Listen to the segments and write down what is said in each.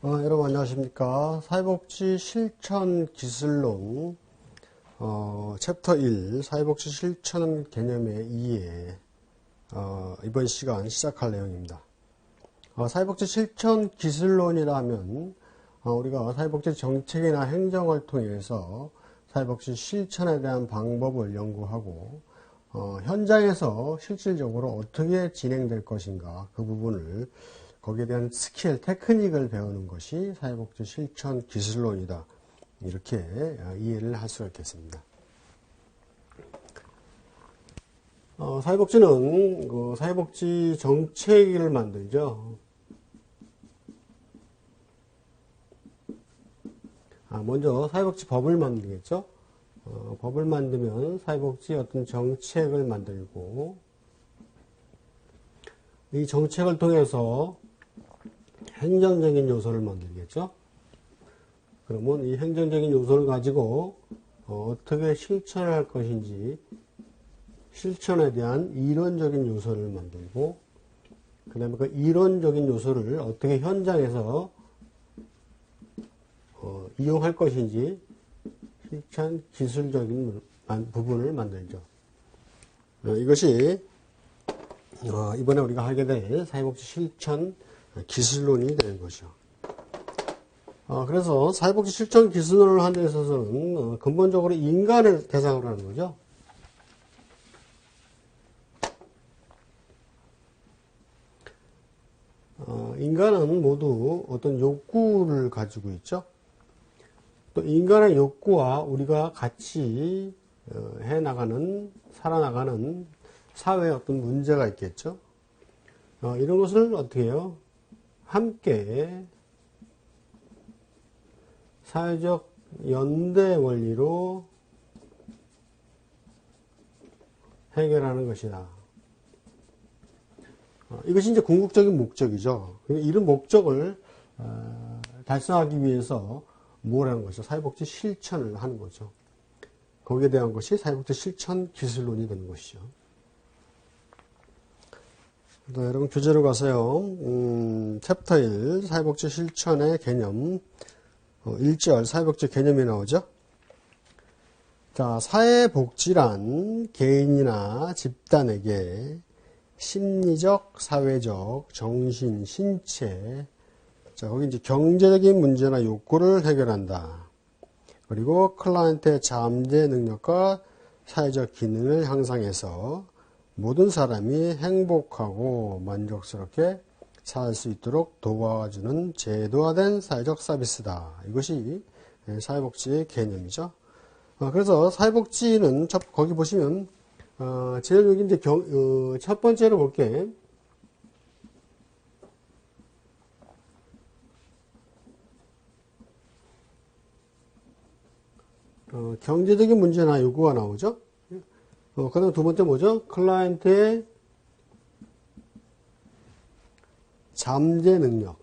여러분 안녕하십니까. 사회복지 실천 기술론 챕터 1 사회복지 실천 개념의 2에 이번 시간 시작할 내용입니다. 사회복지 실천 기술론이라 하면 우리가 사회복지 정책이나 행정을 통해서 사회복지 실천에 대한 방법을 연구하고 현장에서 실질적으로 어떻게 진행될 것인가 그 부분을 거기에 대한 스킬, 테크닉을 배우는 것이 사회복지 실천 기술론이다. 이렇게 이해를 할 수가 있겠습니다. 사회복지는 사회복지 정책을 만들죠. 먼저 사회복지 법을 만들겠죠. 법을 만들면 사회복지 어떤 정책을 만들고 이 정책을 통해서 행정적인 요소를 만들겠죠. 그러면 이 행정적인 요소를 가지고 어떻게 실천할 것인지 실천에 대한 이론적인 요소를 만들고 그 다음에 그 이론적인 요소를 어떻게 현장에서 이용할 것인지 실천 기술적인 부분을 만들죠. 이것이 이번에 우리가 하게 될 사회복지 실천 기술론이 되는 것이죠. 그래서 사회복지 실천 기술론을 하는 데 있어서는 근본적으로 인간을 대상으로 하는 거죠. 인간은 모두 어떤 욕구를 가지고 있죠. 또 인간의 욕구와 우리가 같이 살아나가는 사회에 어떤 문제가 있겠죠. 이런 것을 어떻게 해요? 함께 사회적 연대 원리로 해결하는 것이다. 이것이 이제 궁극적인 목적이죠. 이런 목적을 달성하기 위해서 뭘 하는 것이죠? 사회복지 실천을 하는 거죠. 거기에 대한 것이 사회복지 실천 기술론이 되는 것이죠. 여러분 교재로 가세요. 챕터 1 사회복지 실천의 개념 1절 사회복지 개념이 나오죠. 자, 사회복지란 개인이나 집단에게 심리적, 사회적, 정신, 신체 자, 거기 이제 경제적인 문제나 욕구를 해결한다. 그리고 클라이언트의 잠재 능력과 사회적 기능을 향상해서 모든 사람이 행복하고 만족스럽게 살 수 있도록 도와주는 제도화된 사회적 서비스다. 이것이 사회복지의 개념이죠. 그래서 사회복지는 거기 보시면 제일 여기 이제 첫 번째로 볼게. 경제적인 문제나 요구가 나오죠. 그 다음 두 번째 뭐죠? 클라이언트의 잠재 능력.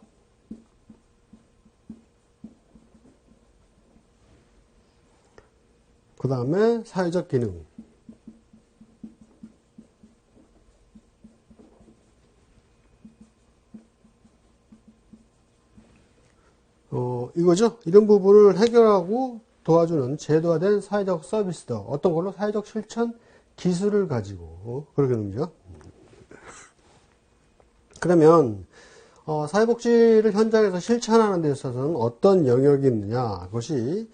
그 다음에 사회적 기능. 이거죠. 이런 부분을 해결하고 도와주는 제도화된 사회적 서비스도 어떤 걸로? 사회적 실천 기술을 가지고 그렇게 되죠. 그러면 사회복지를 현장에서 실천하는 데 있어서는 어떤 영역이 있느냐? 그것이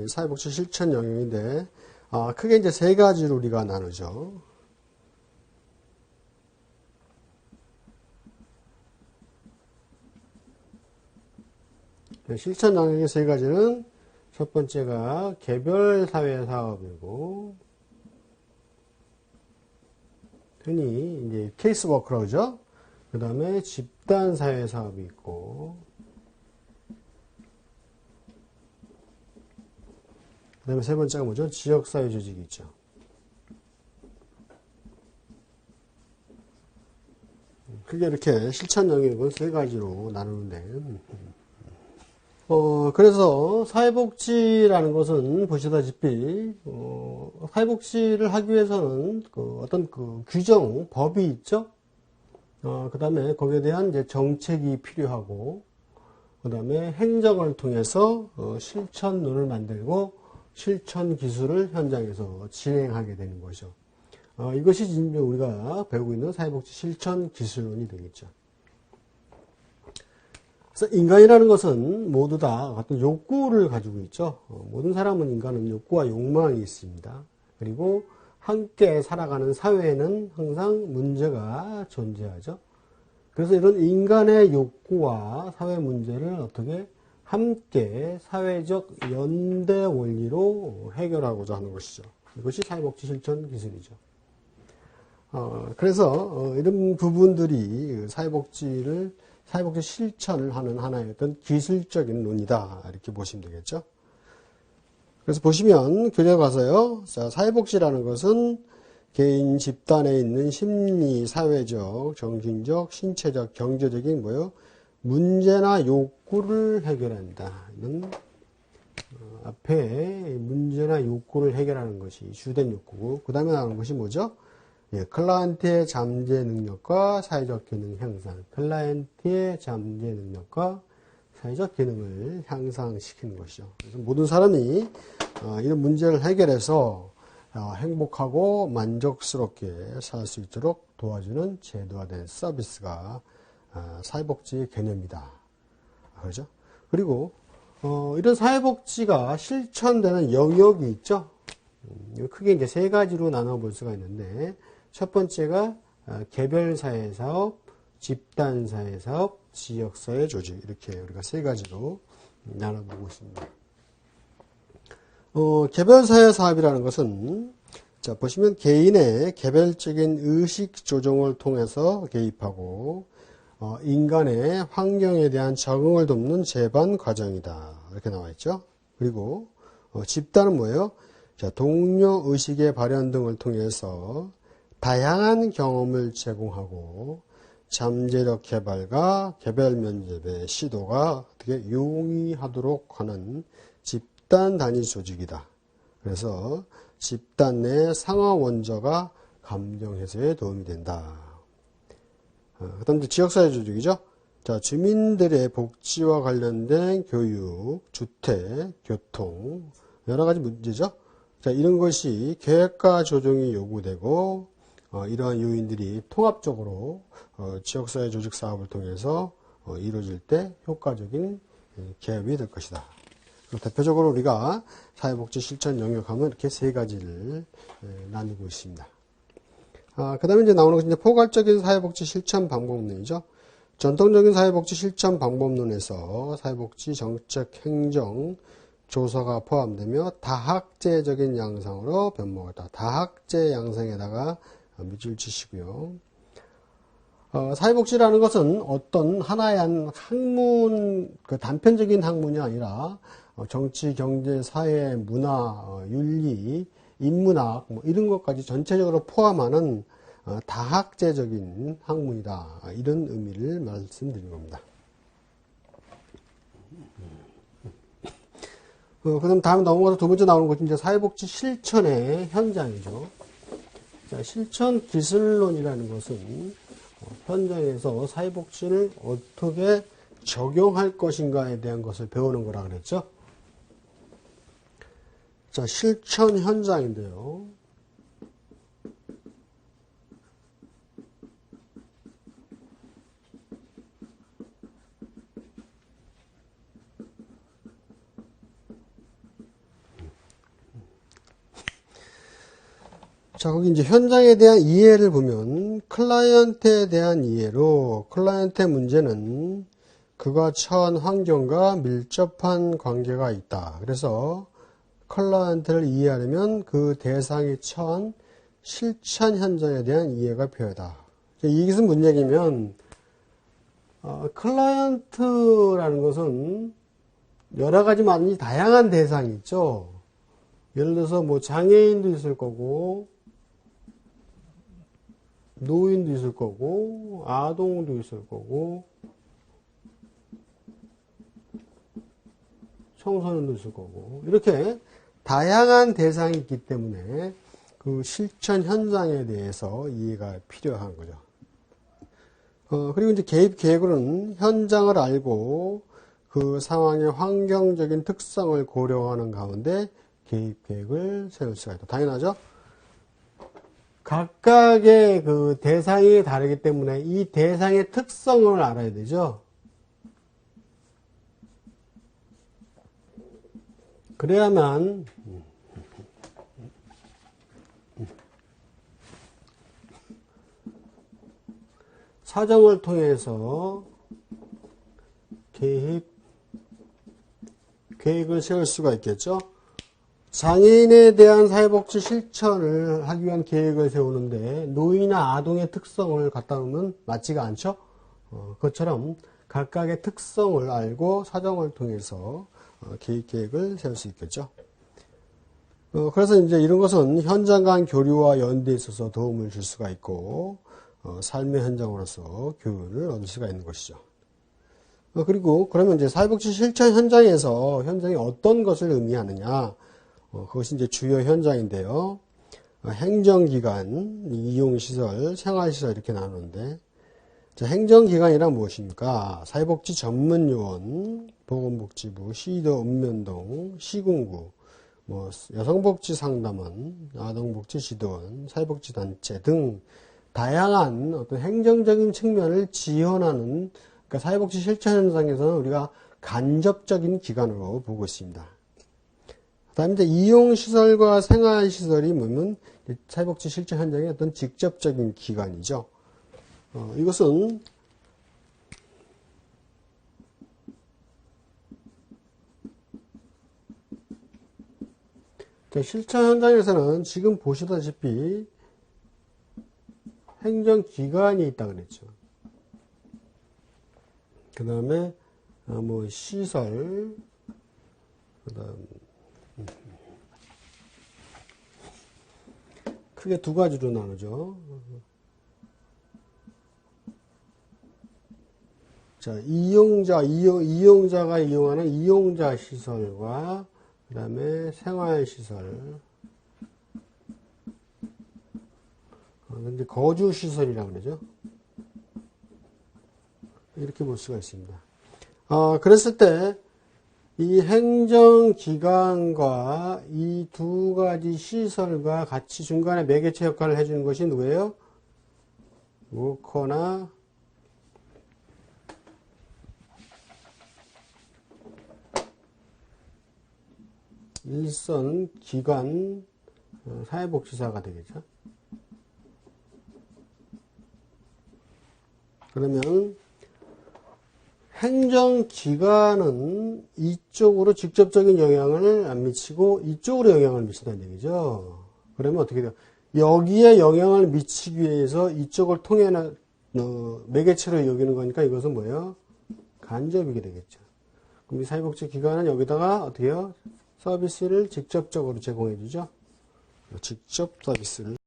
사회복지 실천 영역인데 크게 이제 세 가지로 우리가 나누죠. 실천 영역의 세 가지는 첫 번째가 개별 사회 사업이고 흔히 이제 케이스 워크라고 그러죠. 그 다음에 집단 사회 사업이 있고 그 다음에 세 번째가 뭐죠? 지역 사회 조직이 있죠. 크게 이렇게 실천 영역은 세 가지로 나누는데 그래서 사회복지라는 것은 보시다시피 사회복지를 하기 위해서는 어떤 규정, 법이 있죠. 그 다음에 거기에 대한 이제 정책이 필요하고 그 다음에 행정을 통해서 실천론을 만들고 실천 기술을 현장에서 진행하게 되는 거죠. 이것이 지금 우리가 배우고 있는 사회복지 실천 기술론이 되겠죠. 그래서 인간이라는 것은 모두 다 같은 욕구를 가지고 있죠. 모든 사람은 인간은 욕구와 욕망이 있습니다. 그리고 함께 살아가는 사회에는 항상 문제가 존재하죠. 그래서 이런 인간의 욕구와 사회 문제를 어떻게 함께 사회적 연대 원리로 해결하고자 하는 것이죠. 이것이 사회복지 실천 기술이죠. 그래서 이런 부분들이 사회복지 실천을 하는 하나의 어떤 기술적인 논이다. 이렇게 보시면 되겠죠. 그래서 보시면 교재 가서요. 자, 사회복지라는 것은 개인 집단에 있는 심리, 사회적, 정신적, 신체적, 경제적인 문제나 욕구를 해결한다. 이런 앞에 문제나 욕구를 해결하는 것이 주된 욕구고, 그 다음에 나오는 것이 뭐죠? 클라이언트의 잠재 능력과 사회적 기능 향상. 클라이언트의 잠재 능력과 사회적 기능을 향상시키는 것이죠. 그래서 모든 사람이 이런 문제를 해결해서 행복하고 만족스럽게 살 수 있도록 도와주는 제도화된 서비스가 사회복지의 개념이다. 그렇죠? 그리고 이런 사회복지가 실천되는 영역이 있죠. 크게 이제 세 가지로 나눠볼 수가 있는데, 첫 번째가 개별사회사업, 집단사회사업, 지역사회 조직, 이렇게 우리가 세 가지로 나눠보고 있습니다. 개별사회 사업이라는 것은, 자, 보시면 개인의 개별적인 의식 조정을 통해서 개입하고, 인간의 환경에 대한 적응을 돕는 제반 과정이다. 이렇게 나와 있죠. 그리고, 집단은 뭐예요? 자, 동료 의식의 발현 등을 통해서 다양한 경험을 제공하고, 잠재력 개발과 개별 면접의 시도가 어떻게 용이하도록 하는 집단 단위 조직이다. 그래서 집단 내 상하 원저가 감정 해소에 도움이 된다. 그 다음 지역사회 조직이죠. 자, 주민들의 복지와 관련된 교육, 주택, 교통, 여러 가지 문제죠. 자, 이런 것이 계획과 조정이 요구되고, 이러한 요인들이 통합적으로 지역사회 조직 사업을 통해서 이루어질 때 효과적인 개업이 될 것이다. 대표적으로 우리가 사회복지 실천 영역하면 이렇게 세 가지를 나누고 있습니다. 그 다음에 이제 나오는 것은 이제 포괄적인 사회복지 실천 방법론이죠. 전통적인 사회복지 실천 방법론에서 사회복지 정책 행정 조사가 포함되며 다학제적인 양상으로 변모하다. 다학제 양상에다가 밑줄 치시고요. 사회복지라는 것은 어떤 하나의 한 학문, 단편적인 학문이 아니라 정치, 경제, 사회, 문화, 윤리, 인문학 이런 것까지 전체적으로 포함하는 다학제적인 학문이다. 이런 의미를 말씀드린 겁니다. 그다음 다음에 넘어가서 두 번째 나오는 것이 이제 사회복지 실천의 현장이죠. 자, 실천 기술론이라는 것은 현장에서 사회복지를 어떻게 적용할 것인가에 대한 것을 배우는 거라 그랬죠. 자, 실천 현장인데요. 자, 거기 이제 현장에 대한 이해를 보면 클라이언트에 대한 이해로 클라이언트의 문제는 그가 처한 환경과 밀접한 관계가 있다. 그래서 클라이언트를 이해하려면 그 대상이 처한 실천 현장에 대한 이해가 필요하다. 이것은 무슨 얘기냐면 클라이언트라는 것은 여러 가지 많이 다양한 대상이 있죠. 예를 들어서 뭐 장애인도 있을 거고 노인도 있을 거고 아동도 있을 거고 청소년도 있을 거고 이렇게 다양한 대상이 있기 때문에 그 실천 현장에 대해서 이해가 필요한 거죠. 그리고 이제 개입 계획으로는 현장을 알고 그 상황의 환경적인 특성을 고려하는 가운데 개입계획을 세울 수가 있다. 당연하죠? 각각의 그 대상이 다르기 때문에 이 대상의 특성을 알아야 되죠. 그래야만 사정을 통해서 계획을 세울 수가 있겠죠. 장애인에 대한 사회복지 실천을 하기 위한 계획을 세우는데 노인이나 아동의 특성을 갖다 놓으면 맞지가 않죠. 그것처럼 각각의 특성을 알고 사정을 통해서 계획을 세울 수 있겠죠. 그래서 이제 이런 것은 현장 간 교류와 연대에 있어서 도움을 줄 수가 있고 삶의 현장으로서 교훈을 얻을 수가 있는 것이죠. 그리고 그러면 이제 사회복지 실천 현장에서 현장이 어떤 것을 의미하느냐? 그것이 이제 주요 현장인데요. 행정기관, 이용시설, 생활시설 이렇게 나누는데, 자, 행정기관이란 무엇입니까? 사회복지 전문요원, 보건복지부, 시도 읍면동, 시군구, 여성복지 상담원, 아동복지 지도원, 사회복지단체 등 다양한 어떤 행정적인 측면을 지원하는, 그러니까 사회복지 실천 현장에서는 우리가 간접적인 기관으로 보고 있습니다. 그 다음에 이제 이용시설과 생활시설이 뭐냐면 사회복지 실천 현장의 어떤 직접적인 기관이죠. 이것은 실천 현장에서는 지금 보시다시피 행정기관이 있다 그랬죠. 그 다음에 시설, 그 다음 크게 두 가지로 나누죠. 자, 이용자가 이용하는 이용자 시설과 그 다음에 생활시설, 근데 거주시설이라고 그러죠. 이렇게 볼 수가 있습니다. 그랬을 때, 이 행정기관과 이 두 가지 시설과 같이 중간에 매개체 역할을 해주는 것이 누구예요? 워커나 일선 기관 사회복지사가 되겠죠. 그러면 행정기관은 이쪽으로 직접적인 영향을 안 미치고 이쪽으로 영향을 미친다는 얘기죠. 그러면 어떻게 돼요? 여기에 영향을 미치기 위해서 이쪽을 통해 매개체로 여기는 거니까 이것은 뭐예요? 간접이게 되겠죠. 그럼 이 사회복지기관은 여기다가 어떻게 해요? 서비스를 직접적으로 제공해 주죠. 직접 서비스를